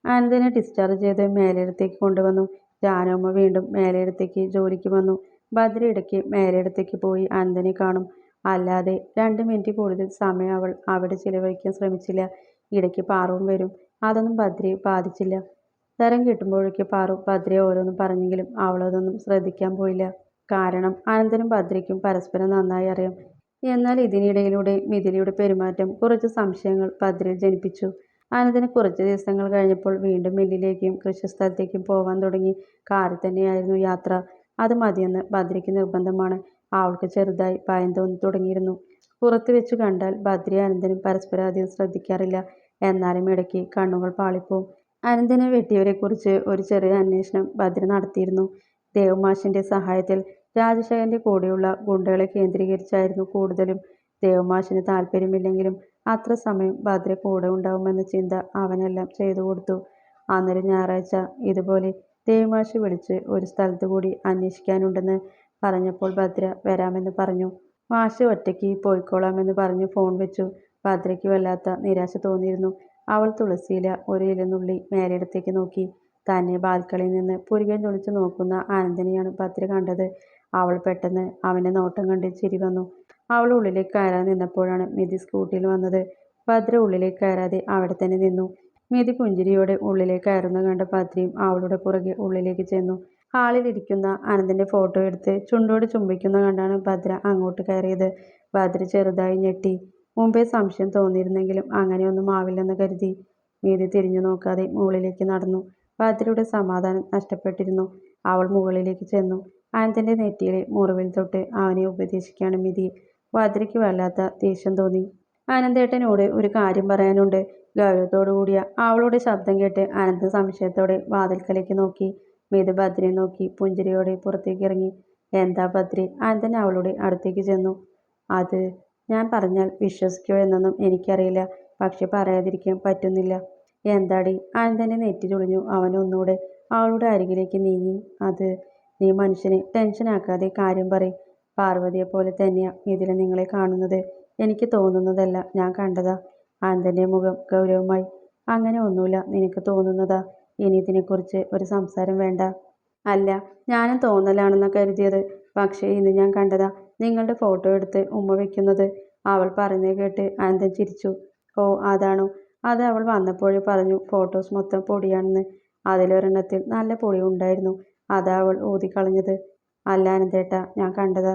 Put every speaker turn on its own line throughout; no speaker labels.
അനന്തനെ discharge ചെയ്ത് മേലേടത്തേക്ക് കൊണ്ടുവന്നു. ജാനുമ്മ വീണ്ടും മേലേടത്തേക്ക് ജോലിക്ക് വന്നു. ഭദ്ര ഇടയ്ക്ക് മേലേടത്തേക്ക് പോയി അനന്തനെ കാണും. അല്ലാതെ 2 മിനിറ്റ് കൂടുതൽ സമയം അവൾ അവിടെ ചിലവഴിക്കാൻ ശ്രമിച്ചില്ല. ഇടയ്ക്ക് പാറുവും വരും. അതൊന്നും ഭദ്രയെ ബാധിച്ചില്ല. തരം കിട്ടുമ്പോഴൊക്കെ പാറു ഭദ്രയെ ഓരോന്നും പറഞ്ഞെങ്കിലും അവളതൊന്നും ശ്രദ്ധിക്കാൻ പോയില്ല. കാരണം അനന്തനും ഭദ്രയ്ക്കും പരസ്പരം നന്നായി അറിയാം. എന്നാൽ ഇതിനിടയിലൂടെ മിഥിലയുടെ പെരുമാറ്റം കുറച്ച് സംശയങ്ങൾ ഭദ്രയിൽ ജനിപ്പിച്ചു. അനന്തന് കുറച്ച് ദിവസങ്ങൾ കഴിഞ്ഞപ്പോൾ വീണ്ടും മില്ലിലേക്കും കൃഷിസ്ഥലത്തേക്കും പോവാൻ തുടങ്ങി. കാറിൽ തന്നെയായിരുന്നു യാത്ര. അത് മതിയെന്ന് ഭദ്രയ്ക്ക് നിർബന്ധമാണ്. അവൾക്ക് ചെറുതായി ഭയം തോന്നി തുടങ്ങിയിരുന്നു. പുറത്ത് വെച്ചു കണ്ടാൽ ഭദ്രയും അനന്തനും പരസ്പരം അധികം ശ്രദ്ധിക്കാറില്ല. എന്നാലും ഇടയ്ക്ക് കണ്ണുകൾ പാളിപ്പോവും. അനന്തനെ വെട്ടിയവരെക്കുറിച്ച് ഒരു ചെറിയ അന്വേഷണം ഭദ്ര നടത്തിയിരുന്നു. ദേവമാഷിന്റെ സഹായത്തിൽ രാജശേഖരന്റെ കൂടെയുള്ള ഗുണ്ടകളെ കേന്ദ്രീകരിച്ചായിരുന്നു കൂടുതലും. ദേവമാഷിന് താല്പര്യമില്ലെങ്കിലും അത്ര സമയം ഭദ്ര കൂടെ ഉണ്ടാവുമെന്ന ചിന്ത അവനെല്ലാം ചെയ്തു കൊടുത്തു. അന്നൊരു ഞായറാഴ്ച ഇതുപോലെ ദേവമാഷ് വിളിച്ച് ഒരു സ്ഥലത്തു കൂടി അന്വേഷിക്കാനുണ്ടെന്ന് പറഞ്ഞപ്പോൾ ഭദ്ര വരാമെന്ന് പറഞ്ഞു. മാഷ് ഒറ്റയ്ക്ക് പോയിക്കോളാമെന്ന് പറഞ്ഞ് ഫോൺ വെച്ചു. ഭദ്രയ്ക്ക് വല്ലാത്ത നിരാശ തോന്നിയിരുന്നു. അവൾ തുളസിയില ഒരു ഇല നുള്ളി മേലേടത്തേക്ക് നോക്കി. തന്നെ ബാൽക്കണിയിൽ നിന്ന് പുരികം ചൊളിച്ച് നോക്കുന്ന അനന്തനെയാണ് ഭദ്ര കണ്ടത്. അവൾ പെട്ടെന്ന് അവന്റെ നോട്ടം കണ്ട് ചിരി വന്നു. അവൾ ഉള്ളിലേക്ക് കയറാൻ നിന്നപ്പോഴാണ് മിഥി സ്കൂട്ടിയിൽ വന്നത്. ഭദ്ര ഉള്ളിലേക്ക് കയറാതെ അവിടെ തന്നെ നിന്നു. മിഥി പുഞ്ചിരിയോടെ ഉള്ളിലേക്ക് കയറുന്ന കണ്ട ഭദ്രയും അവളുടെ പുറകെ ഉള്ളിലേക്ക് ചെന്നു. ഹാളിലിരിക്കുന്ന അനന്തന്റെ ഫോട്ടോ എടുത്ത് ചുണ്ടോട് ചുംബിക്കുന്ന കണ്ടാണ് ഭദ്ര അങ്ങോട്ട് കയറിയത്. ഭദ്ര ചെറുതായി ഞെട്ടി. മുമ്പേ സംശയം തോന്നിയിരുന്നെങ്കിലും അങ്ങനെയൊന്നും ആവില്ലെന്ന് കരുതി. മിഥി തിരിഞ്ഞു നോക്കാതെ മുകളിലേക്ക് നടന്നു. ഭദ്രയുടെ സമാധാനം നഷ്ടപ്പെട്ടിരുന്നു. അവൾ മുകളിലേക്ക് ചെന്നു. അനന്തന്റെ നെറ്റിയിലെ മുറിവിൽ തൊട്ട് അവനെ ഉപദേശിക്കാണ് മിഥി. ഭദ്രയ്ക്ക് വല്ലാത്ത ദേഷ്യം തോന്നി. അനന്തേട്ടനോട് ഒരു കാര്യം പറയാനുണ്ട്. ഗൗരവത്തോടുകൂടിയ അവളുടെ ശബ്ദം കേട്ട് അനന്തൻ സംശയത്തോടെ വാതിൽക്കലേക്ക് നോക്കി. മിഥി ഭദ്രയെ നോക്കി പുഞ്ചിരിയോടെ പുറത്തേക്ക് ഇറങ്ങി. എന്താ ഭദ്രേ? അനന്തൻ അവളുടെ അടുത്തേക്ക് ചെന്നു. അത് ഞാൻ പറഞ്ഞാൽ വിശ്വസിക്കോ എന്നൊന്നും എനിക്കറിയില്ല. പക്ഷെ പറയാതിരിക്കാൻ പറ്റുന്നില്ല. എന്താടി? അനന്തന്റെ നെറ്റി ചുളിഞ്ഞു. അവൻ ഒന്നുകൂടെ അവളുടെ അരികിലേക്ക് നീങ്ങി. അത് നീ മനുഷ്യനെ ടെൻഷനാക്കാതെ കാര്യം പറയ്. പാർവതിയെപ്പോലെ തന്നെയാ മിഥില നിങ്ങളെ കാണുന്നത്. എനിക്ക് തോന്നുന്നതല്ല, ഞാൻ കണ്ടതാ. അനന്തന്റെ മുഖം ഗൗരവമായി. അങ്ങനെ ഒന്നുമില്ല, നിനക്ക് തോന്നുന്നതാ. ഇനി ഇതിനെക്കുറിച്ച് ഒരു സംസാരം വേണ്ട. അല്ല, ഞാനും തോന്നലാണെന്നാ കരുതിയത്. പക്ഷേ ഇന്ന് ഞാൻ കണ്ടതാ നിങ്ങളുടെ ഫോട്ടോ എടുത്ത് ഉമ്മ വെക്കുന്നത്. അവൾ പറയുന്നത് കേട്ട് അനന്തൻ ചിരിച്ചു. ഓ അതാണോ? അത് അവൾ വന്നപ്പോഴേ പറഞ്ഞു ഫോട്ടോസ് മൊത്തം പൊടിയാണെന്ന്. അതിലൊരെണ്ണത്തിൽ നല്ല പൊടി ഉണ്ടായിരുന്നു. അതാ അവൾ ഊതിക്കളഞ്ഞത്. അല്ല അനന്തേട്ടാ, ഞാൻ കണ്ടതാ.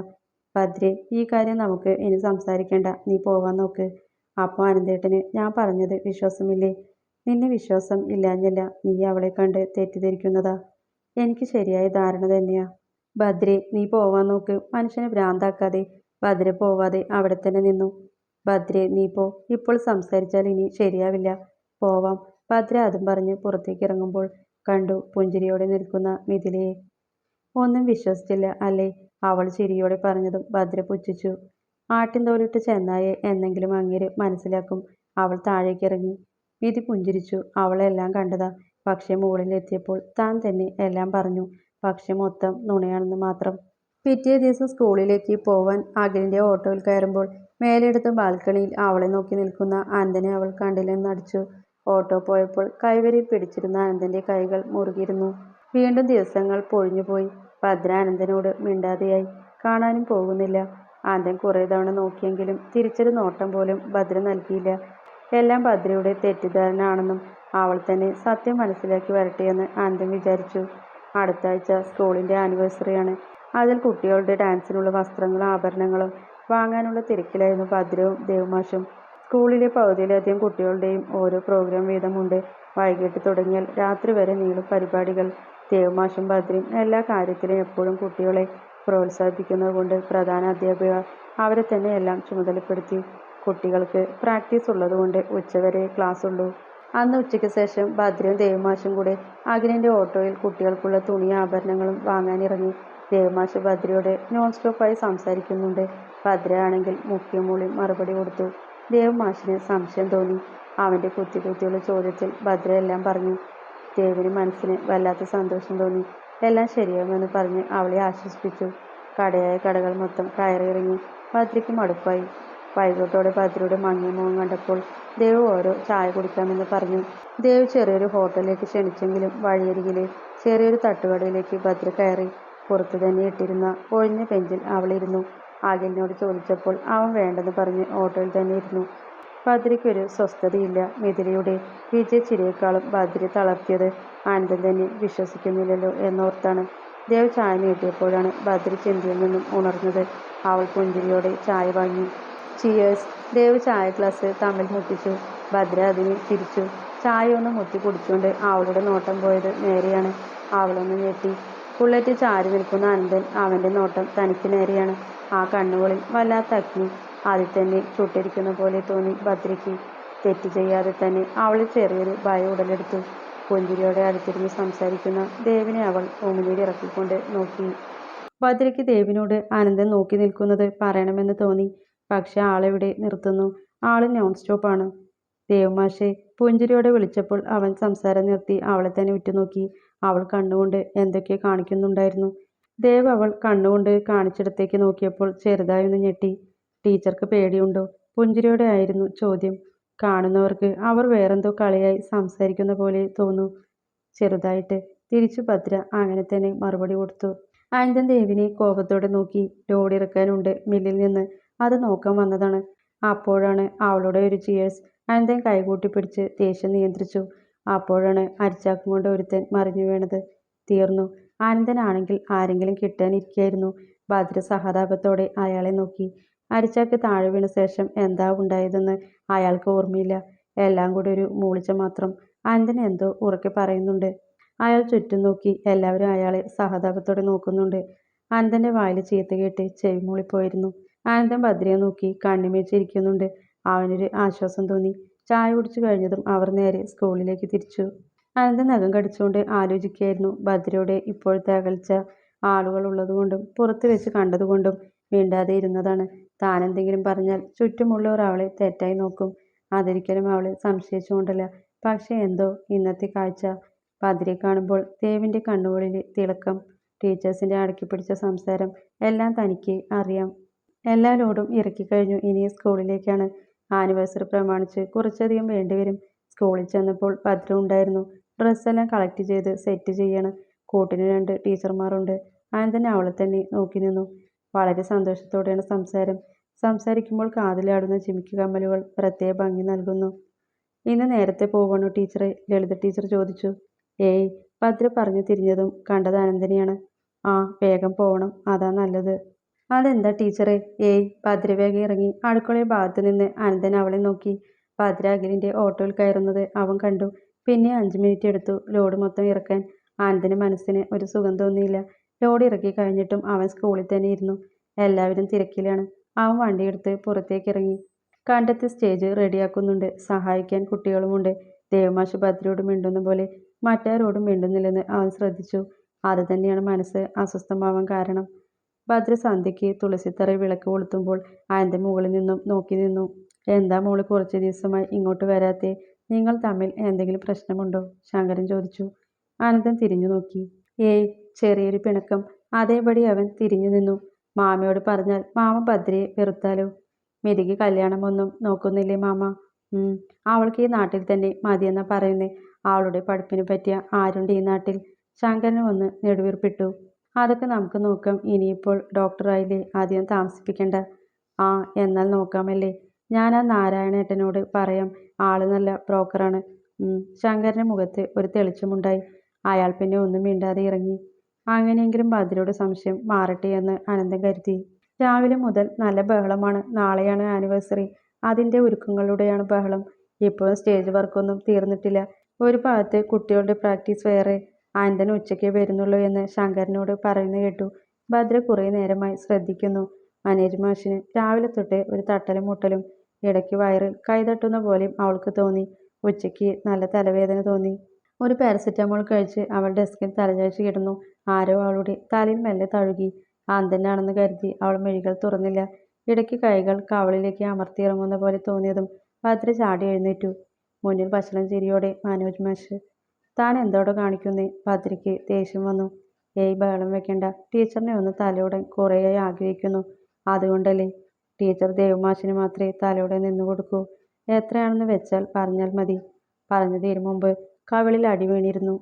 ഭദ്രേ, ഈ കാര്യം നമുക്ക് ഇനി സംസാരിക്കേണ്ട. നീ പോവാൻ നോക്ക്. അപ്പോൾ അനന്തേട്ടന് ഞാൻ പറഞ്ഞത് വിശ്വാസമില്ലേ? നിന്നെ വിശ്വാസം ഇല്ലാഞ്ഞല്ല, നീ അവളെ കണ്ട് തെറ്റിദ്ധരിക്കുന്നതാ. എനിക്ക് ശരിയായ ധാരണ തന്നെയാ. ഭദ്രേ, നീ പോവാൻ നോക്ക്. മനുഷ്യനെ ഭ്രാന്താക്കാതെ. ഭദ്ര പോവാതെ അവിടെ തന്നെ നിന്നു. ഭദ്രേ, നീ പോ. ഇപ്പോൾ സംസാരിച്ചാൽ ഇനി ശരിയാവില്ല. പോവാം. ഭദ്ര അതും പറഞ്ഞ് പുറത്തേക്ക് ഇറങ്ങുമ്പോൾ കണ്ടു പുഞ്ചിരിയോടെ നിൽക്കുന്ന മിഥിലയെ. ഒന്നും വിശ്വസിച്ചില്ല അല്ലേ? അവൾ ചിരിയോടെ പറഞ്ഞതും ഭദ്ര പുച്ഛിച്ചു. ആട്ടിൻതോലിട്ട ചെന്നായെ എന്നെങ്കിലും അങ്ങേര് മനസ്സിലാക്കും. അവൾ താഴേക്കിറങ്ങി. മിഥി പുഞ്ചിരിച്ചു. അവളെല്ലാം കണ്ടതാ. പക്ഷെ മുകളിലെത്തിയപ്പോൾ താൻ തന്നെ എല്ലാം പറഞ്ഞു. പക്ഷെ മൊത്തം നുണയാണെന്ന് മാത്രം. പിറ്റേ ദിവസം സ്കൂളിലേക്ക് പോവാൻ അഖിലിന്റെ ഓട്ടോയിൽ കയറുമ്പോൾ മേലെടുത്ത ബാൽക്കണിയിൽ അവളെ നോക്കി നിൽക്കുന്ന അനന്തനെ അവൾ കണ്ടില്ലെന്ന് നടിച്ചു. ഓട്ടോ പോയപ്പോൾ കൈവരിയിൽ പിടിച്ചിരുന്ന അനന്തന്റെ കൈകൾ മുറുകിയിരുന്നു. വീണ്ടും ദിവസങ്ങൾ പൊഴിഞ്ഞുപോയി. ഭദ്ര അനന്തനോട് മിണ്ടാതെയായി. കാണാനും പോകുന്നില്ല. അനന്തൻ കുറെ തവണ നോക്കിയെങ്കിലും തിരിച്ചൊരു നോട്ടം പോലും ഭദ്ര നൽകിയില്ല. എല്ലാം ഭദ്രയുടെ തെറ്റിദ്ധാരണ ആണെന്നും അവൾ തന്നെ സത്യം മനസ്സിലാക്കി വരട്ടെയെന്ന് അനന്തൻ വിചാരിച്ചു. അടുത്ത ആഴ്ച സ്കൂളിന്റെ ആനിവേഴ്സറിയാണ്. അതിൽ കുട്ടികളുടെ ഡാൻസിനുള്ള വസ്ത്രങ്ങളും ആഭരണങ്ങളും വാങ്ങാനുള്ള തിരക്കിലായിരുന്നു ഭദ്രവും ദേവമാഷും. സ്കൂളിലെ പകുതിയിലധികം കുട്ടികളുടെയും ഓരോ പ്രോഗ്രാം വീതമുണ്ട്. വൈകിട്ട് തുടങ്ങിയാൽ രാത്രി വരെ നീളും പരിപാടികൾ. ദേവമാഷും ഭദ്രയും എല്ലാ കാര്യത്തിലും എപ്പോഴും കുട്ടികളെ പ്രോത്സാഹിപ്പിക്കുന്നതുകൊണ്ട് പ്രധാന അധ്യാപിക അവരെ തന്നെ എല്ലാം ചുമതലപ്പെടുത്തി. കുട്ടികൾക്ക് പ്രാക്ടീസ് ഉള്ളതുകൊണ്ട് ഉച്ചവരെ ക്ലാസ് ഉള്ളൂ. അന്ന് ഉച്ചയ്ക്ക് ശേഷം ഭദ്രയും ദേവമാഷും കൂടെ അഖിലിന്റെ ഓട്ടോയിൽ കുട്ടികൾക്കുള്ള തുണിയും ആഭരണങ്ങളും വാങ്ങാനിറങ്ങി. ദേവമാഷ് ഭദ്രയോട് നോൺ സ്റ്റോപ്പായി സംസാരിക്കുന്നുണ്ട്. ഭദ്രയാണെങ്കിൽ മുക്കിയും മൂളിയും മറുപടി കൊടുത്തു. ദേവമാഷിന് സംശയം തോന്നി. അവന്റെ കുത്തിയുള്ള ചോദ്യത്തിൽ ഭദ്ര എല്ലാം പറഞ്ഞു. ദേവിന് മനസ്സിന് വല്ലാത്ത സന്തോഷം തോന്നി. എല്ലാം ശരിയാവുമെന്ന് പറഞ്ഞ് അവളെ ആശ്വസിപ്പിച്ചു. കടയായ കടകൾ മൊത്തം കയറിയിറങ്ങി. ഭദ്രയ്ക്ക് മടുപ്പായി. വൈകിട്ടോടെ ഭദ്രയുടെ മങ്ങിയ മുഖം കണ്ടപ്പോൾ ദേവ് ഓരോ ചായ കുടിക്കാമെന്ന് പറഞ്ഞു. ദേവ് ചെറിയൊരു ഹോട്ടലിലേക്ക് ക്ഷണിച്ചെങ്കിലും വഴിയരികിലെ ചെറിയൊരു തട്ടുകടയിലേക്ക് ഭദ്ര കയറി. പുറത്തു തന്നെ ഇട്ടിരുന്ന ഒഴിഞ്ഞ ബെഞ്ചിൽ അവളിരുന്നു. അഖിലിനോട് ചോദിച്ചപ്പോൾ അവൻ വേണ്ടെന്ന് പറഞ്ഞ് ഓട്ടോയിൽ തന്നെ ഇരുന്നു. ഭദ്രയ്ക്കൊരു സ്വസ്ഥതയില്ല. മിഥിലയുടെ വിജയച്ചിരിയേക്കാളും ഭദ്രയെ തളർത്തിയത് അനന്തൻ തന്നെ വിശ്വസിക്കുന്നില്ലല്ലോ എന്നോർത്താണ്. ദേവ് ചായ നീട്ടിയപ്പോഴാണ് ഭദ്ര ചിന്തയിൽ നിന്നും ഉണർന്നത്. അവൾ പുഞ്ചിരിയോടെ ചായ വാങ്ങി. ചിയേഴ്സ്. ദേവ് ചായ ഗ്ലാസ് തമ്മിൽ മുട്ടിച്ചു. ഭദ്ര അതിന് തിരിച്ചു. ചായ ഒന്ന് മുത്തി കുടിച്ചുകൊണ്ട് അവളുടെ നോട്ടം പോയത് നേരെയാണ്. അവളൊന്ന് ഞെട്ടി. ബുള്ളറ്റിൽ ചാരി നിൽക്കുന്ന അനന്തൻ. അവൻ്റെ നോട്ടം തനിക്ക് നേരെയാണ്. ആ കണ്ണുകളിൽ വല്ലാത്ത അഗ്നി. അതിൽ തന്നെ ചുട്ടിരിക്കുന്ന പോലെ തോന്നി ഭദ്രയ്ക്ക്. തെറ്റ് ചെയ്യാതെ തന്നെ അവളിൽ ചെറിയൊരു ഭയം ഉടലെടുത്തു. പുഞ്ചിരിയോടെ അടുത്തിരുന്ന് സംസാരിക്കുന്ന ദേവിനെ അവൾ ഉമിനീരിറക്കിക്കൊണ്ട് നോക്കി. ഭദ്രയ്ക്ക് ദേവിനോട് അനന്തൻ നോക്കി നിൽക്കുന്നത് പറയണമെന്ന് തോന്നി. പക്ഷെ ആളെവിടെ നിർത്തുന്നു? ആള് നോൺ സ്റ്റോപ്പാണ്. ദേവ് മാഷെ. പുഞ്ചിരിയോടെ വിളിച്ചപ്പോൾ അവൻ സംസാരം നിർത്തി അവളെ തന്നെ ഉറ്റുനോക്കി. അവൾ കണ്ണുകൊണ്ട് എന്തൊക്കെയോ കാണിക്കുന്നുണ്ടായിരുന്നു. ദേവ് അവൾ കണ്ണുകൊണ്ട് കാണിച്ചിടത്തേക്ക് നോക്കിയപ്പോൾ ചെറുതായൊന്ന് ഞെട്ടി. ടീച്ചർക്ക് പേടിയുണ്ടോ? പുഞ്ചിരിയോടെ ആയിരുന്നു ചോദ്യം. കാണുന്നവർക്ക് അവർ വേറെന്തോ കളിയായി സംസാരിക്കുന്ന പോലെ തോന്നൂ. ചെറുതായിട്ട്. തിരിച്ചു ഭദ്ര അങ്ങനെ തന്നെ മറുപടി കൊടുത്തു. അനന്തൻ ദേവിനെ കോപത്തോടെ നോക്കി. ലോഡ് ഇറക്കാനുണ്ട് മില്ലിൽ നിന്ന്. അത് നോക്കാൻ വന്നതാണ്. അപ്പോഴാണ് അവളുടെ ഒരു ചിയേഴ്സ്. അനന്തൻ കൈകൂട്ടി പിടിച്ച് ദേഷ്യം നിയന്ത്രിച്ചു. അപ്പോഴാണ് അരിച്ചാക്കും കൊണ്ട് ഒരുത്തൻ മറിഞ്ഞു വീണത്. തീർന്നു. അനന്തനാണെങ്കിൽ ആരെങ്കിലും കിട്ടാനിരിക്കായിരുന്നു. ഭദ്ര സഹതാപത്തോടെ അയാളെ നോക്കി. അരിച്ചാക്ക് താഴെ വീണ ശേഷം എന്താ ഉണ്ടായതെന്ന് അയാൾക്ക് ഓർമ്മയില്ല. എല്ലാം കൂടി ഒരു മൂളിച്ച മാത്രം. അനന്തൻ എന്തോ ഉറക്കെ പറയുന്നുണ്ട്. അയാൾ ചുറ്റും നോക്കി. എല്ലാവരും അയാളെ സഹതാപത്തോടെ നോക്കുന്നുണ്ട്. അനന്തന്റെ വായിൽ ചീത്ത കേട്ട് ചെവി മൂളിപ്പോയിരുന്നു. അനന്തൻ ഭദ്രയെ നോക്കി കണ്ണിമേച്ചിരിക്കുന്നുണ്ട്. അവനൊരു ആശ്വാസം തോന്നി. ചായ കുടിച്ചു കഴിഞ്ഞതും അവർ നേരെ സ്കൂളിലേക്ക് തിരിച്ചു. അനന്തൻ നഖം കടിച്ചുകൊണ്ട് ആലോചിക്കുകയായിരുന്നു. ഭദ്രയുടെ ഇപ്പോഴത്തെ അകൽച്ച ആളുകൾ ഉള്ളതുകൊണ്ടും പുറത്ത് വെച്ച് കണ്ടതുകൊണ്ടും മിണ്ടാതെ ഇരുന്നതാണ്. താൻ എന്തെങ്കിലും പറഞ്ഞാൽ ചുറ്റുമുള്ളവർ അവളെ തെറ്റായി നോക്കും. അതൊരിക്കലും അവളെ സംശയിച്ചുകൊണ്ടല്ല. പക്ഷെ എന്തോ ഇന്നത്തെ കാഴ്ച. ഭദ്രയെ കാണുമ്പോൾ ദേവിൻ്റെ കണ്ണുകളിലെ തിളക്കം, ടീച്ചേഴ്സിൻ്റെ അടക്കിപ്പിടിച്ച സംസാരം എല്ലാം തനിക്ക് അറിയാം. എല്ലാ ലോഡും ഇറക്കിക്കഴിഞ്ഞു. ഇനി സ്കൂളിലേക്കാണ്. ആനിവേഴ്സറി പ്രമാണിച്ച് കുറച്ചധികം വേണ്ടിവരും. സ്കൂളിൽ ചെന്നപ്പോൾ ഭദ്ര ഉണ്ടായിരുന്നു. ഡ്രസ്സെല്ലാം കളക്ട് ചെയ്ത് സെറ്റ് ചെയ്യാണ്. കൂട്ടിന് 2 ടീച്ചർമാരുണ്ട്. അനന്തൻ അവളെ തന്നെ നോക്കി നിന്നു. വളരെ സന്തോഷത്തോടെയാണ് സംസാരം. സംസാരിക്കുമ്പോൾ കാതിലാടുന്ന ജിമിക്ക് കമ്മലുകൾ പ്രത്യേക ഭംഗി നൽകുന്നു. ഇന്ന് നേരത്തെ പോവണോ ടീച്ചറെ? ലളിത ടീച്ചർ ചോദിച്ചു. ഏയ്. ഭദ്ര പറഞ്ഞു തിരിഞ്ഞതും കണ്ടത് അനന്തനെയാണ്. ആ, വേഗം പോവണം. അതാ നല്ലത്. അതെന്താ ടീച്ചറെ? ഏയ്. ഭദ്ര വേഗം ഇറങ്ങി. അടുക്കളയുടെ ഭാഗത്ത് നിന്ന് അനന്തൻ അവളെ നോക്കി. ഭദ്ര അഖിലിൻ്റെ ഓട്ടോയിൽ കയറുന്നത് അവൻ കണ്ടു. പിന്നെ 5 മിനിറ്റ് എടുത്തു ലോഡ് മൊത്തം ഇറക്കാൻ. അനന്തന് മനസ്സിന് ഒരു സുഖം തോന്നിയില്ല. ലോഡ് ഇറക്കി കഴിഞ്ഞിട്ടും അവൻ സ്കൂളിൽ തന്നെ ഇരുന്നു. എല്ലാവരും തിരക്കിലാണ്. അവൻ വണ്ടിയെടുത്ത് പുറത്തേക്കിറങ്ങി. കണ്ടെത്തി സ്റ്റേജ് റെഡിയാക്കുന്നുണ്ട്. സഹായിക്കാൻ കുട്ടികളുമുണ്ട്. ദേവമാഷ് ഭദ്രയോട് മിണ്ടുന്ന പോലെ മറ്റാരോടും മിണ്ടുന്നില്ലെന്ന് അവൻ ശ്രദ്ധിച്ചു. അത് തന്നെയാണ് മനസ്സ് അസ്വസ്ഥമാവാൻ കാരണം. ഭദ്ര സന്ധ്യയ്ക്ക് തുളസിത്തറയിൽ വിളക്ക് കൊളുത്തുമ്പോൾ അനന്തൻ മുകളിൽ നിന്നും നോക്കി നിന്നു. എന്താ മോള് കുറച്ച് ദിവസമായി ഇങ്ങോട്ട് വരാത്തെ? നിങ്ങൾ തമ്മിൽ എന്തെങ്കിലും പ്രശ്നമുണ്ടോ? ശങ്കരൻ ചോദിച്ചു. അനന്തൻ തിരിഞ്ഞു നോക്കി. ഏയ്. ചെറിയൊരു പിണക്കം. അതേപടി അവൻ തിരിഞ്ഞു നിന്നു. മാമയോട് പറഞ്ഞാൽ മാമ ഭദ്രയെ വെറുത്താലോ? മിഥിക്ക് കല്യാണമൊന്നും നോക്കുന്നില്ലേ മാമ? അവൾക്ക് ഈ നാട്ടിൽ തന്നെ മതിയെന്നാ പറയുന്നേ. അവളുടെ പഠിപ്പിന് പറ്റിയ ആരുണ്ട് ഈ നാട്ടിൽ? ശങ്കരൻ ഒന്ന് നെടുവീർപ്പിട്ടു. അതൊക്കെ നമുക്ക് നോക്കാം. ഇനിയിപ്പോൾ ഡോക്ടറായില്ലേ, അധികം താമസിപ്പിക്കണ്ട. ആ, എന്നാൽ നോക്കാമല്ലേ? ഞാൻ ആ നാരായണേട്ടനോട് പറയാം. ആള് നല്ല ബ്രോക്കറാണ്. ശങ്കരൻ്റെ മുഖത്ത് ഒരു തെളിച്ചമുണ്ടായി. അയാൾ പിന്നെ ഒന്നും മിണ്ടാതെ ഇറങ്ങി. അങ്ങനെയെങ്കിലും ഭദ്രയുടെ സംശയം മാറട്ടെ എന്ന് അനന്തൻ കരുതി. രാവിലെ മുതൽ നല്ല ബഹളമാണ്. നാളെയാണ് ആനിവേഴ്സറി. അതിൻ്റെ ഒരുക്കങ്ങളുടെയാണ് ബഹളം. ഇപ്പോഴും സ്റ്റേജ് വർക്കൊന്നും തീർന്നിട്ടില്ല. ഒരു ഭാഗത്ത് കുട്ടികളുടെ പ്രാക്ടീസ് വേറെ. അനന്തൻ ഉച്ചയ്ക്കേ വരുന്നുള്ളൂ എന്ന് ശങ്കരനോട് പറയുന്നത് കേട്ടു. ഭദ്ര കുറേ നേരമായി ശ്രദ്ധിക്കുന്നു. മനേജ് മാഷിന് രാവിലെ തൊട്ടേ ഒരു തട്ടലും മുട്ടലും. ഇടയ്ക്ക് വയറിൽ കൈതട്ടുന്ന പോലെയും അവൾക്ക് തോന്നി. ഉച്ചയ്ക്ക് നല്ല തലവേദന തോന്നി. ഒരു പാരസെറ്റമോൾ കഴിച്ച് അവൾ ഡെസ്കിൽ തലചായ്ച്ച് കിടന്നു. ആരോ അവളുടെ തലയിൽ മെല്ലെ തഴുകി. അനന്തനാണെന്ന് കരുതി അവൾ മിഴികൾ തുറന്നില്ല. ഇടയ്ക്ക് കൈകൾ കവളിലേക്ക് അമർത്തിയിറങ്ങുന്ന പോലെ തോന്നിയതും ഭദ്ര ചാടി എഴുന്നേറ്റു. മുന്നിൽ വഷളം ചിരിയോടെ മനോജ് മാഷ്. താൻ എന്തോടെ കാണിക്കുന്നേ? ഭദ്രയ്ക്ക് ദേഷ്യം വന്നു. ഏയ്, ബഹളം വെക്കണ്ട. ടീച്ചറിനെ ഒന്ന് തലോടാൻ കുറേയായി ആഗ്രഹിക്കുന്നു. അതുകൊണ്ടല്ലേ? ടീച്ചർ ദേവമാഷിന് മാത്രമേ തലയോടെ നിന്നു കൊടുക്കൂ. എത്രയാണെന്ന് വെച്ചാൽ പറഞ്ഞാൽ മതി. പറഞ്ഞു തീരും മുമ്പ് കവിളിൽ അടി വീണിരുന്നു.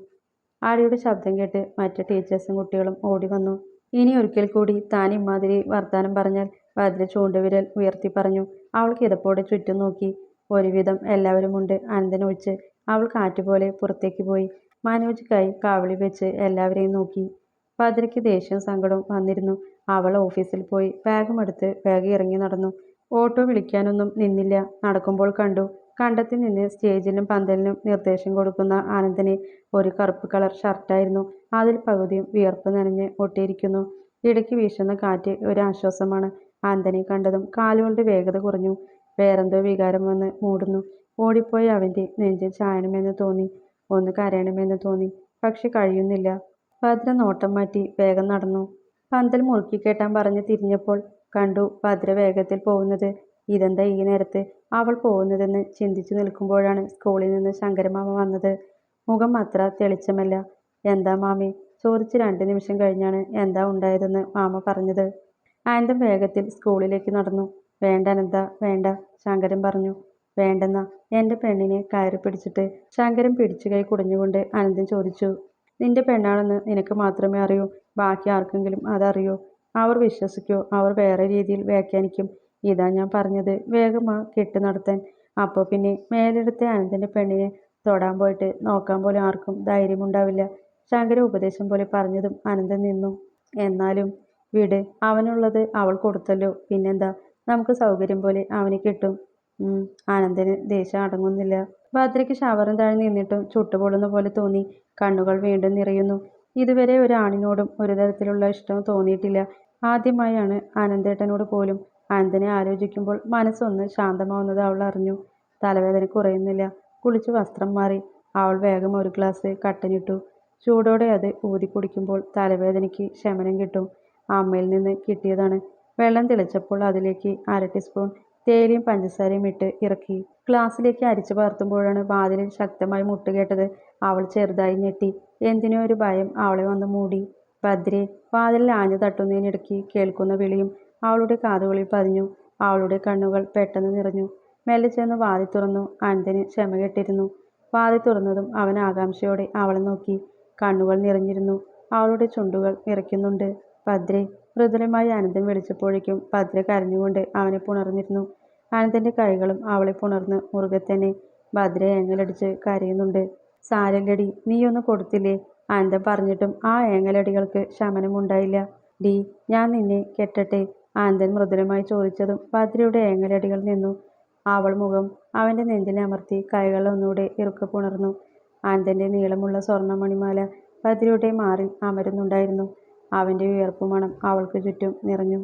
അടിയുടെ ശബ്ദം കേട്ട് മറ്റ് ടീച്ചേഴ്സും കുട്ടികളും ഓടി വന്നു. ഇനി ഒരിക്കൽ കൂടി താൻ ഇമ്മാതിരി വർത്താനം പറഞ്ഞാൽ ഭദ്ര ചൂണ്ടുവിരൽ ഉയർത്തി പറഞ്ഞു. അവൾ കിതപ്പോടെ ചുറ്റും നോക്കി. ഒരുവിധം എല്ലാവരുമുണ്ട് അനന്തനൊഴിച്ച്. അവൾ കാറ്റുപോലെ പുറത്തേക്ക് പോയി. മനോജ് കൈ കവിളിൽ വെച്ച് എല്ലാവരെയും നോക്കി. ഭദ്രയ്ക്ക് ദേഷ്യവും സങ്കടവും വന്നിരുന്നു. അവൾ ഓഫീസിൽ പോയി ബാഗുമെടുത്ത് വേഗം ഇറങ്ങി നടന്നു. ഓട്ടോ വിളിക്കാനൊന്നും നിന്നില്ല. നടക്കുമ്പോൾ കണ്ടു. കണ്ടത്തിൽ നിന്ന് സ്റ്റേജിലും പന്തലിനും നിർദ്ദേശം കൊടുക്കുന്ന ആനന്ദന് ഒരു കറുപ്പ് കളർ ഷർട്ടായിരുന്നു. അതിൽ പകുതിയും വിയർപ്പ് നനഞ്ഞ് ഒട്ടിയിരിക്കുന്നു. ഇടയ്ക്ക് വീശുന്ന കാറ്റ് ഒരാശ്വാസമാണ്. ആനന്ദനെ കണ്ടതും കാലുകളുടെ വേഗത കുറഞ്ഞു. വേറെന്തോ വികാരം വന്ന് മൂടുന്നു. ഓടിപ്പോയി അവൻ്റെ നെഞ്ചിൽ ചായണമെന്ന് തോന്നി. ഒന്ന് കരയണമെന്ന് തോന്നി. പക്ഷെ കഴിയുന്നില്ല. ഭദ്ര നോട്ടം മാറ്റി വേഗം നടന്നു. പന്തൽ മുറുക്കിക്കെട്ടാൻ പറഞ്ഞ് തിരിഞ്ഞപ്പോൾ കണ്ടു ഭദ്ര വേഗത്തിൽ പോകുന്നത്. ഇതെന്താ ഈ നേരത്ത് അവൾ പോകുന്നതെന്ന് ചിന്തിച്ചു നിൽക്കുമ്പോഴാണ് സ്കൂളിൽ നിന്ന് ശങ്കരമാമ വന്നത്. മുഖം അത്ര തെളിച്ചമല്ല. എന്താ മാമി ചോദിച്ച് 2 നിമിഷം കഴിഞ്ഞാണ് എന്താ ഉണ്ടായതെന്ന് മാമ പറഞ്ഞത്. ആനന്ദൻ വേഗത്തിൽ സ്കൂളിലേക്ക് നടന്നു. വേണ്ട അനന്ത വേണ്ട, ശങ്കരൻ പറഞ്ഞു. വേണ്ടെന്നാ എൻ്റെ പെണ്ണിനെ കയറി പിടിച്ചിട്ട്. ശങ്കരൻ പിടിച്ചു കൈ കുടഞ്ഞുകൊണ്ട് അനന്തൻ ചോദിച്ചു. നിന്റെ പെണ്ണാണെന്ന് നിനക്ക് മാത്രമേ അറിയൂ. ബാക്കി ആർക്കെങ്കിലും അതറിയോ? അവർ വിശ്വസിക്കോ? അവർ വേറെ രീതിയിൽ വ്യാഖ്യാനിക്കും. ഇതാ ഞാൻ പറഞ്ഞത്. വേഗം ആ കെട്ട് നടത്താൻ. അപ്പോൾ പിന്നെ മേലെടുത്ത അനന്തൻ്റെ പെണ്ണിനെ തൊടാൻ പോയിട്ട് നോക്കാൻ പോലും ആർക്കും ധൈര്യമുണ്ടാവില്ല. ശങ്കര ഉപദേശം പോലെ പറഞ്ഞതും അനന്തൻ നിന്നു. എന്നാലും വിട്. അവനുള്ളത് അവൾ കൊടുത്തല്ലോ. പിന്നെന്താ, നമുക്ക് സൗകര്യം പോലെ അവനെ കിട്ടും. ആനന്ദന് ദേഷ്യം അടങ്ങുന്നില്ല. ഭദ്രയ്ക്ക് ഷവറും താഴെ നിന്നിട്ടും ചുട്ടുപൊള്ളുന്ന പോലെ തോന്നി. കണ്ണുകൾ വീണ്ടും നിറയുന്നു. ഇതുവരെ ഒരു ആണിനോടും ഒരു തരത്തിലുള്ള ഇഷ്ടം തോന്നിയിട്ടില്ല. ആദ്യമായാണ് ആനന്ദേട്ടനോട് പോലും. അനന്തനെ ആലോചിക്കുമ്പോൾ മനസ്സൊന്ന് ശാന്തമാവുന്നത് അവൾ അറിഞ്ഞു. തലവേദന കുറയുന്നില്ല. കുളിച്ച് വസ്ത്രം മാറി അവൾ വേഗം ഒരു ഗ്ലാസ് കട്ടനിട്ടു. ചൂടോടെ അത് ഊതി കുടിക്കുമ്പോൾ തലവേദനയ്ക്ക് ശമനം കിട്ടും. അമ്മയിൽ നിന്ന് കിട്ടിയതാണ്. വെള്ളം തിളച്ചപ്പോൾ അതിലേക്ക് 1/2 ടീസ്പൂൺ തേയിലയും പഞ്ചസാരയും ഇട്ട് ഇറക്കി. ഗ്ലാസ്സിലേക്ക് അരിച്ചു പകർത്തുമ്പോഴാണ് വാതിലിൽ ശക്തമായി മുട്ടുകേട്ടത്. അവൾ ചെറുതായി ഞെട്ടി. എന്തിനോ ഒരു ഭയം അവളെ വന്ന് മൂടി. ഭദ്രേ. വാതിലിൽ ആഞ്ഞു തട്ടുന്നതിനിടയ്ക്ക് കേൾക്കുന്ന വിളിയും അവളുടെ കാതുകളിൽ പതിഞ്ഞു. അവളുടെ കണ്ണുകൾ പെട്ടെന്ന് നിറഞ്ഞു. മെല്ലെ ചെന്ന് വാതിൽ തുറന്നു. അനന്തന് ക്ഷമകെട്ടിരുന്നു. വാതിൽ തുറന്നതും അവൻ ആകാംക്ഷയോടെ അവളെ നോക്കി. കണ്ണുകൾ നിറഞ്ഞിരുന്നു. അവളുടെ ചുണ്ടുകൾ വിറയ്ക്കുന്നുണ്ട്. ഭദ്രേ. മൃദുലമായി അനന്തൻ വിളിച്ചപ്പോഴേക്കും ഭദ്ര കരഞ്ഞുകൊണ്ട് അവനെ പുണർന്നിരുന്നു. അനന്തൻ്റെ കൈകളും അവളെ പുണർന്ന് മുറുകെ തന്നെ. ഭദ്ര ഏങ്ങലടിച്ച് കരയുന്നുണ്ട്. സാരല്ലടി, നീയൊന്ന് കൊടുത്തില്ലേ? അനന്തൻ പറഞ്ഞിട്ടും ആ ഏങ്ങലടികൾക്ക് ശമനമുണ്ടായില്ല. ഡീ, ഞാൻ നിന്നെ കെട്ടട്ടെ? അനന്തൻ മൃദുലമായി ചോദിച്ചതും ഭദ്രയുടെ ഏങ്ങലടികൾ നിന്നു. അവൾ മുഖം അവൻ്റെ നെഞ്ചിൽ അമർത്തി കൈകൾ ഒന്നുകൂടെ ഇറുക്കെ പുണർന്നു. അനന്തൻ്റെ നീളമുള്ള സ്വർണ്ണമണിമാല ഭദ്രയുടെ മാറിൽ അമരുന്നുണ്ടായിരുന്നു. അവൻ്റെ വിയർപ്പുമണം അവൾക്ക് ചുറ്റും നിറഞ്ഞു.